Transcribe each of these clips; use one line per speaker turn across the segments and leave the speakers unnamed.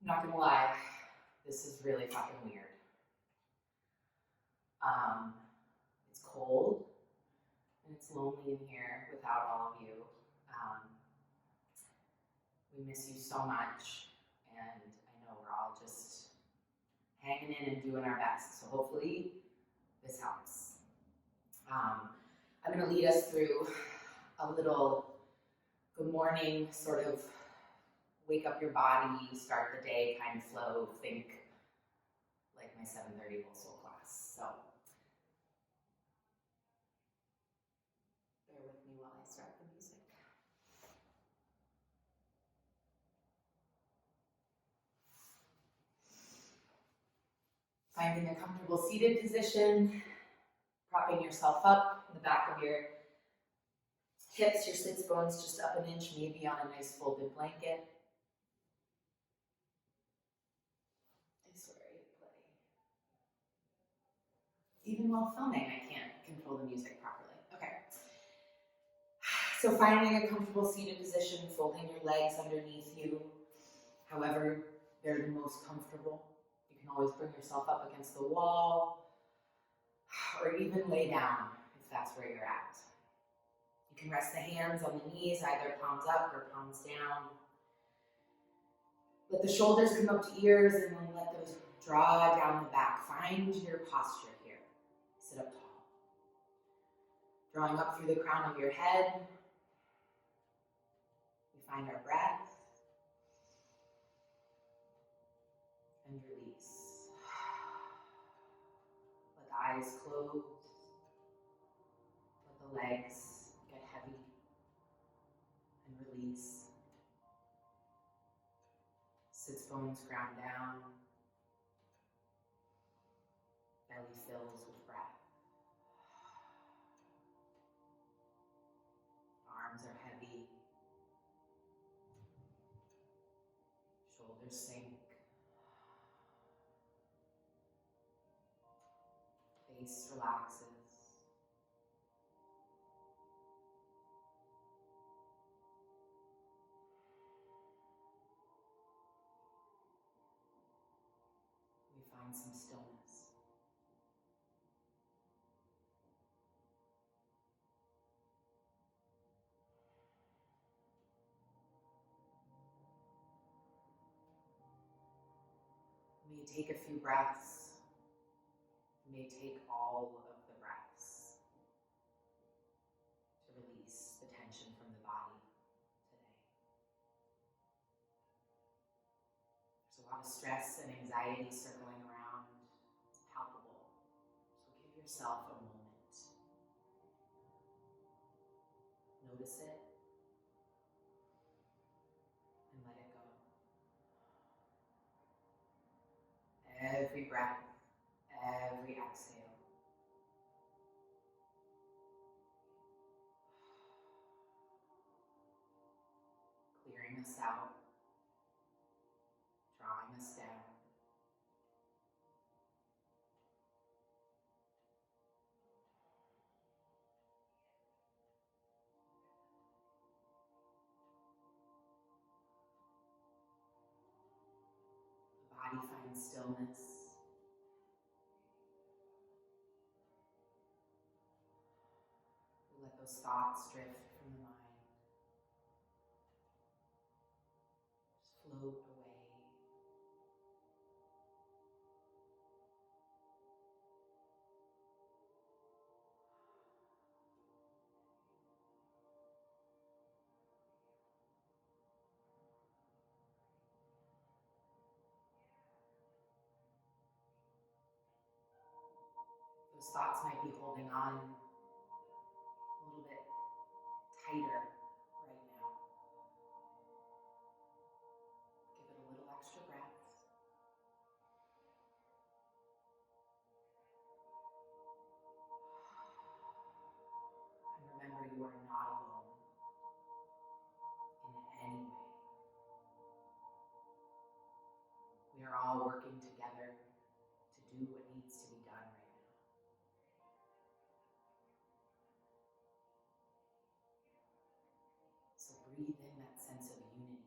I'm not gonna lie, this is really fucking weird. It's cold and it's lonely in here without all of you. We miss you so much, and I know we're all just hanging in and doing our best. So hopefully this helps. I'm gonna lead us through a little good morning, sort of wake up your body, start the day kind of flow. Think like my 7:30 Full Soul class. So bear with me while I start the music. Finding a comfortable seated position, propping yourself up in the back of your hips, your sits bones just up an inch, maybe on a nice folded blanket. I swear I hit play. Even while filming, I can't control the music properly. Okay. So finding a comfortable seated position, folding your legs underneath you, however they're the most comfortable. You can always bring yourself up against the wall, or even lay down if that's where you're at. You can rest the hands on the knees, either palms up or palms down. Let the shoulders come up to ears and then let those draw down the back. Find your posture here. Sit up tall. Drawing up through the crown of your head. We find our breath. And release. Let the eyes close. Let the legs get heavy. And release. Sits bones ground down. Belly fills with breath. Arms are heavy. Shoulders sink. Face relaxes. We find some stillness. You may take a few breaths. You may take all of the breaths to release the tension from the body today. There's a lot of stress and anxiety circling around. It's palpable. So give yourself a moment. Notice it and let it go. Every breath, every exhale. Clearing us out, drawing us down. The body finds stillness. We let those thoughts drift from the mind. Just float away. Those thoughts might be holding on a little bit tighter right now. Give it a little extra breath. And remember, you are not alone in any way. We are all working together to do what needs to be done right now. So breathe in that sense of unity.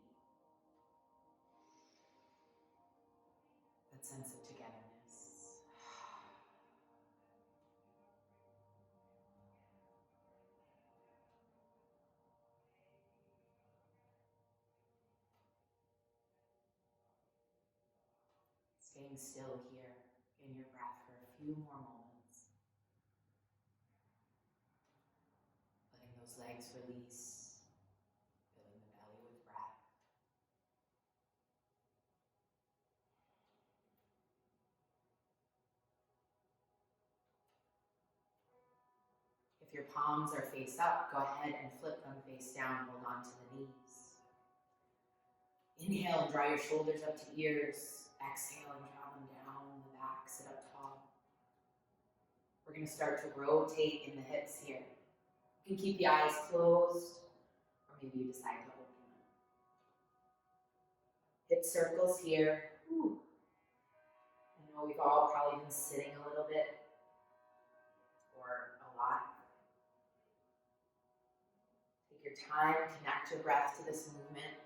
Staying still here in your breath for a few more moments. Letting those legs release, filling the belly with breath. If your palms are face up, go ahead and flip them face down, hold on to the knees. Inhale and draw your shoulders up to ears. Exhale and draw them down the back, sit up tall. We're going to start to rotate in the hips here. You can keep the eyes closed, or maybe you decide to open them. Hip circles here. Whew. I know we've all probably been sitting a little bit, or a lot. Take your time, connect your breath to this movement.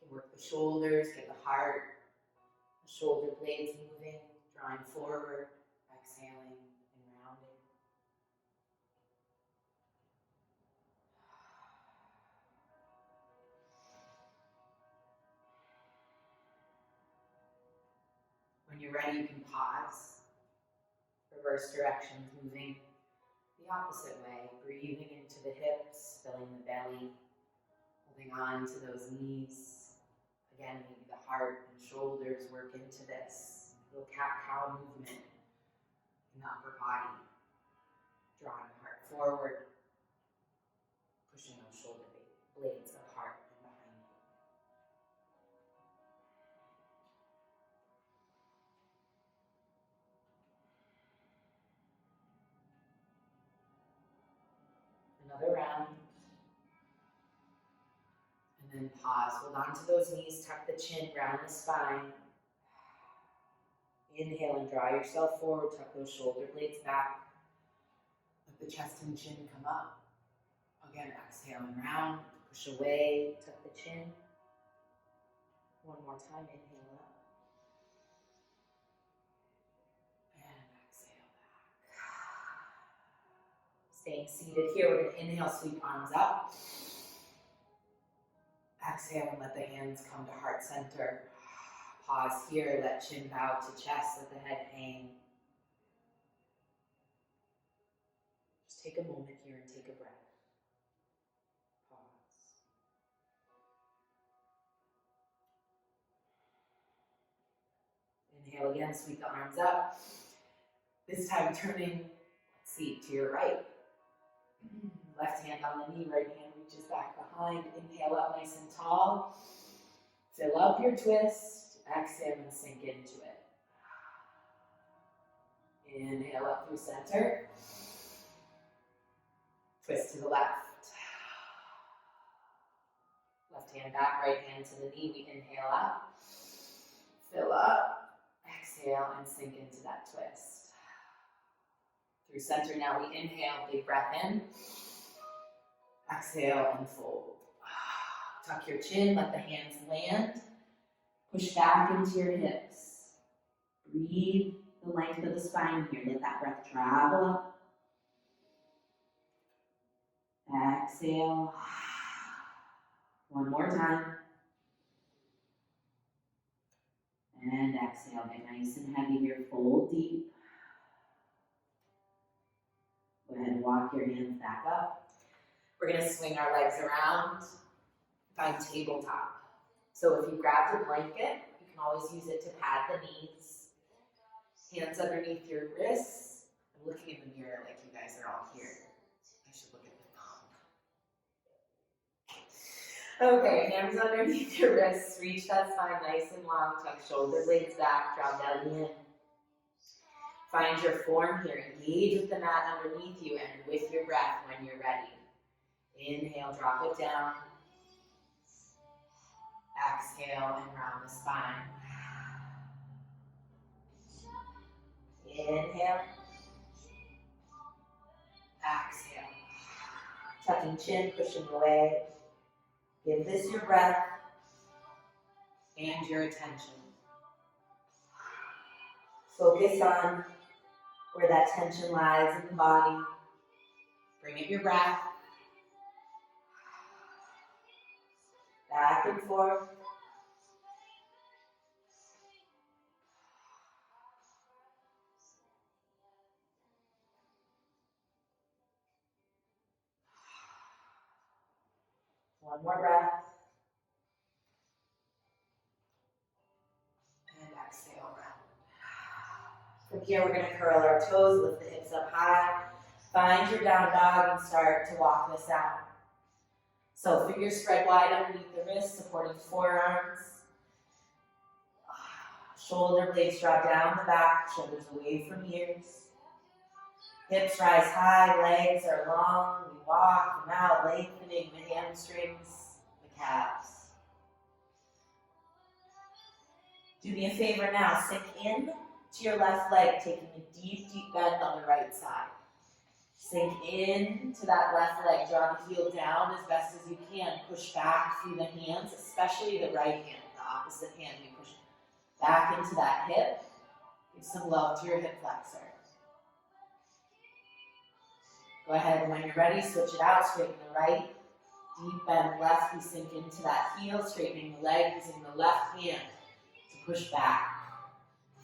You can work the shoulders, get the heart, the shoulder blades moving, drawing forward, exhaling and rounding. When you're ready, you can pause. Reverse directions, moving the opposite way, breathing into the hips, filling the belly, holding on to those knees. Again, maybe the heart and shoulders work into this little cat-cow movement in the upper body. Drawing the heart forward, pushing those shoulder blades apart and behind you. Another round. And then pause. Hold on to those knees, tuck the chin, round the spine. Inhale and draw yourself forward, tuck those shoulder blades back. Let the chest and chin come up. Again, exhale and round, push away, tuck the chin. One more time, inhale up. And exhale back. Staying seated here, we're going to inhale, sweep arms up. Exhale and let the hands come to heart center. Pause here, let chin bow to chest, let the head hang. Just take a moment here and take a breath. Pause. Inhale again, sweep the arms up. This time turning, let's see, to your right. Left hand on the knee, right hand reaches back behind. Inhale up nice and tall. Fill up your twist. Exhale and sink into it. Inhale up through center. Twist to the left. Left hand back, right hand to the knee. We inhale up. Fill up. Exhale and sink into that twist. Through center now, we inhale, big breath in. Exhale and fold. Tuck your chin, let the hands land. Push back into your hips. Breathe the length of the spine here. Let that breath travel up. Exhale. One more time. And exhale. Get nice and heavy here. Fold deep. Go ahead and walk your hands back up. We're going to swing our legs around. Find tabletop. So if you grabbed a blanket, you can always use it to pad the knees. Hands underneath your wrists. I'm looking in the mirror like you guys are all here. I should look at the phone. Okay, hands underneath your wrists. Reach that spine nice and long. Tuck shoulder blades back. Draw belly in. Find your form here. Engage with the mat underneath you and with your breath when you're ready. Inhale, drop it down. Exhale and round the spine. Inhale. Exhale. Tucking chin, pushing away. Give this your breath and your attention. Focus on where that tension lies in the body. Bring it your breath. Back and forth. One more breath. And exhale, round. From here, we're going to curl our toes, lift the hips up high. Find your down dog and start to walk this out. So fingers spread wide underneath the wrists, supporting forearms. Shoulder blades draw down the back, shoulders away from ears. Hips rise high, legs are long. We walk them out, lengthening the hamstrings, the calves. Do me a favor now, sink in to your left leg, taking a deep, deep bend on the right side. Sink in to that left leg, draw the heel down as best as you can. Push back through the hands, especially the right hand, the opposite hand. You push back into that hip. Give some love to your hip flexor. Go ahead, and when you're ready, switch it out, straighten the right. Deep bend left, we sink into that heel, straightening the leg, using the left hand to push back.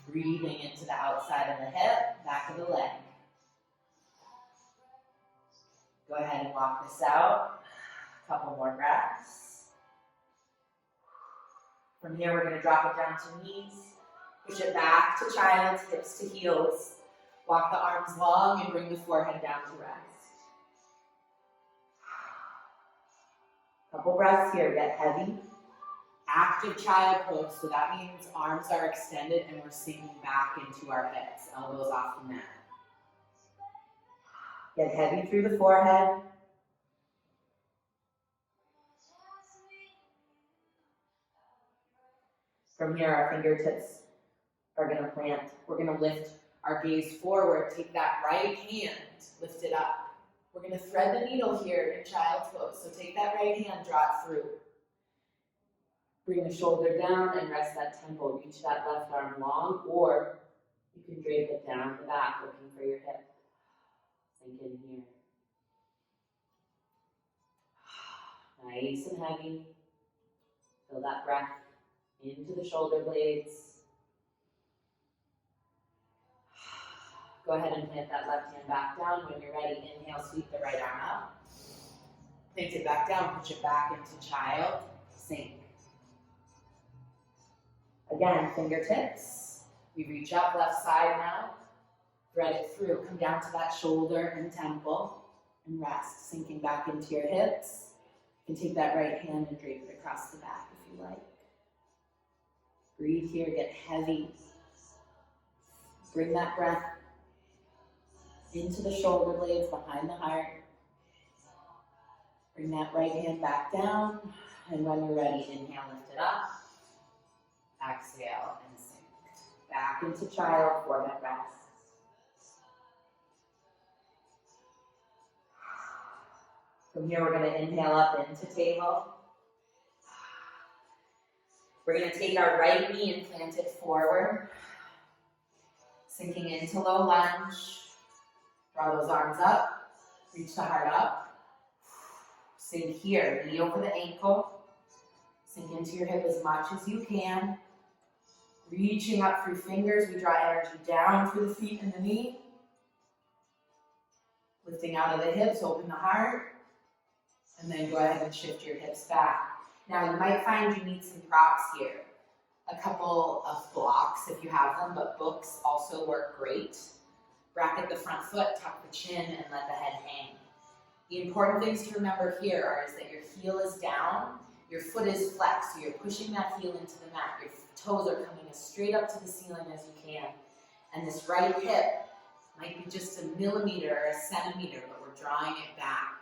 Breathing into the outside of the hip, back of the leg. Go ahead and walk this out. A couple more breaths. From here, we're going to drop it down to knees. Push it back to child's, hips to heels. Walk the arms long and bring the forehead down to rest. Couple breaths here, get heavy. Active child pose, so that means arms are extended and we're sinking back into our hips, elbows off the mat. Get heavy through the forehead. From here, our fingertips are going to plant. We're going to lift our gaze forward. Take that right hand, lift it up. We're going to thread the needle here in child's pose. So take that right hand, draw it through. Bring the shoulder down and rest that temple. Reach that left arm long, or you can drape it down the back, looking for your hip. Sink in here. Nice and heavy. Feel that breath into the shoulder blades. Go ahead and plant that left hand back down. When you're ready, inhale, sweep the right arm up. Plant it back down, push it back into child, sink. Again, fingertips. We reach up, left side now. Thread it through, come down to that shoulder and temple, and rest, sinking back into your hips. You can take that right hand and drape it across the back if you like. Breathe here, get heavy. Bring that breath into the shoulder blades, behind the heart. Bring that right hand back down, and when you're ready, inhale, lift it up. Exhale and sink. Back into child, forehead rest. From here, we're going to inhale up into table. We're going to take our right knee and plant it forward. Sinking into low lunge. Draw those arms up. Reach the heart up. Sink here, knee over the ankle. Sink into your hip as much as you can. Reaching up through fingers, we draw energy down through the feet and the knee. Lifting out of the hips, open the heart. And then go ahead and shift your hips back. Now you might find you need some props here. A couple of blocks if you have them, but books also work great. Bracket the front foot, tuck the chin, and let the head hang. The important things to remember here is that your heel is down, your foot is flexed, so you're pushing that heel into the mat. Your toes are coming as straight up to the ceiling as you can. And this right hip might be just a millimeter or a centimeter, but we're drawing it back.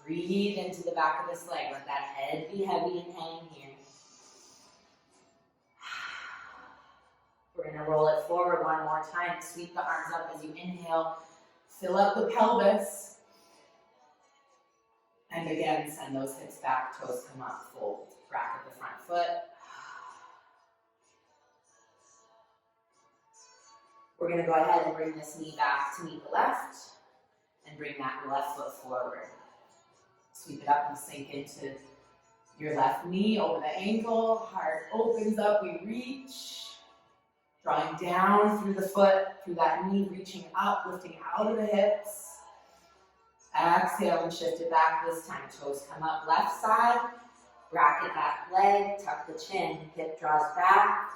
Breathe into the back of this leg. Let that head be heavy and hang here. We're going to roll it forward one more time. Sweep the arms up as you inhale. Fill up the pelvis. And again, send those hips back, toes come up, fold. Bracket the front foot. We're going to go ahead and bring this knee back to meet the left. And bring that left foot forward. Sweep it up and sink into Your left knee over the ankle, heart opens up, we reach. Drawing down through the foot, through that knee, reaching up, lifting out of the hips. Exhale and shift it back this time. Toes come up, left side. Bracket that leg, tuck the chin, hip draws back.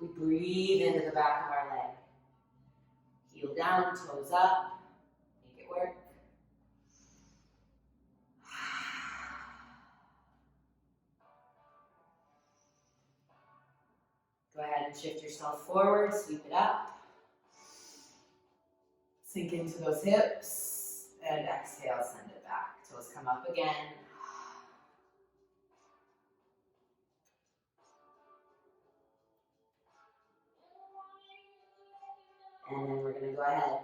We breathe into the back of our leg. Heel down, toes up, make it work. Go ahead and shift yourself forward, sweep it up. Sink into those hips, and exhale, send it back. Toes come up again. And then we're gonna go ahead,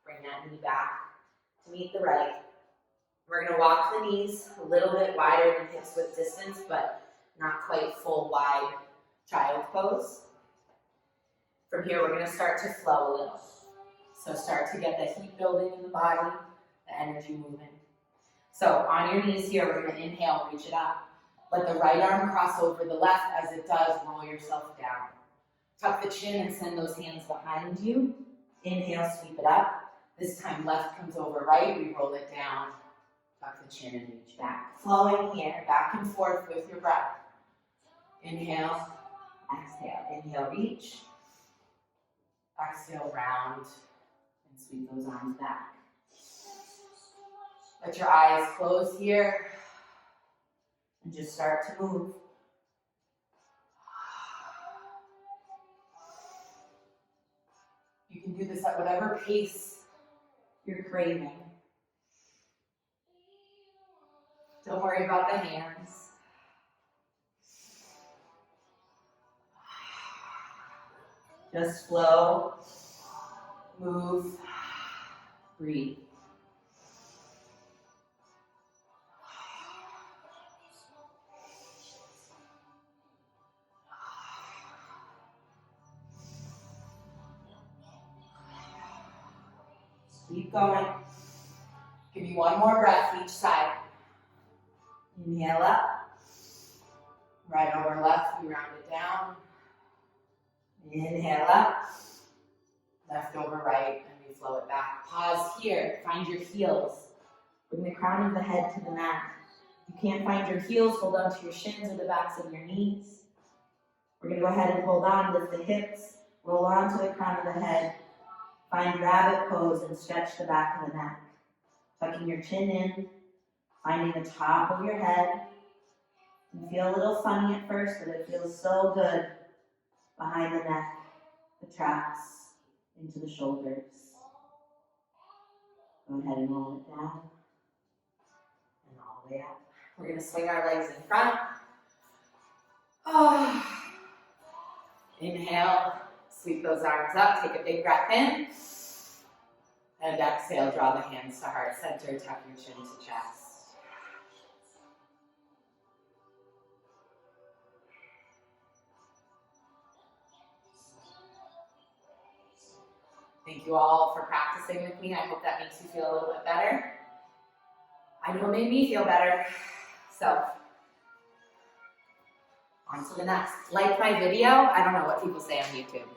bring that knee back to meet the right. We're gonna walk the knees a little bit wider than hips width distance, but not quite full wide child pose. From here, we're gonna start to flow a little. So start to get the heat building in the body, the energy moving. So on your knees here, we're gonna inhale, reach it up. Let the right arm cross over the left. As it does, roll yourself down. Tuck the chin and send those hands behind you. Inhale, sweep it up. This time left comes over right, we roll it down. Tuck the chin and reach back. Flowing here, back and forth with your breath. Inhale, exhale. Inhale, reach. Exhale, round, and sweep those arms back. Let your eyes close here, and just start to move. You can do this at whatever pace you're craving. Don't worry about the hands. Just flow, move, breathe. Keep going. Give me one more breath each side. Inhale up. Right over left, we round it down. Inhale up. Left over right, and we flow it back. Pause here. Find your heels. Bring the crown of the head to the mat. If you can't find your heels, hold on to your shins or the backs of your knees. We're going to go ahead and hold on, lift the hips, roll on to the crown of the head. Find rabbit pose and stretch the back of the neck. Tucking your chin in, finding the top of your head. You feel a little funny at first, but it feels so good behind the neck, the traps, into the shoulders. Go ahead and roll it down and all the way up. We're going to swing our legs in front. Oh. Inhale, sweep those arms up, take a big breath in. And exhale, draw the hands to heart center, tuck your chin to chest. Thank you all for practicing with me. I hope that makes you feel a little bit better. I know it made me feel better. So, on to the next. Like my video. I don't know what people say on YouTube.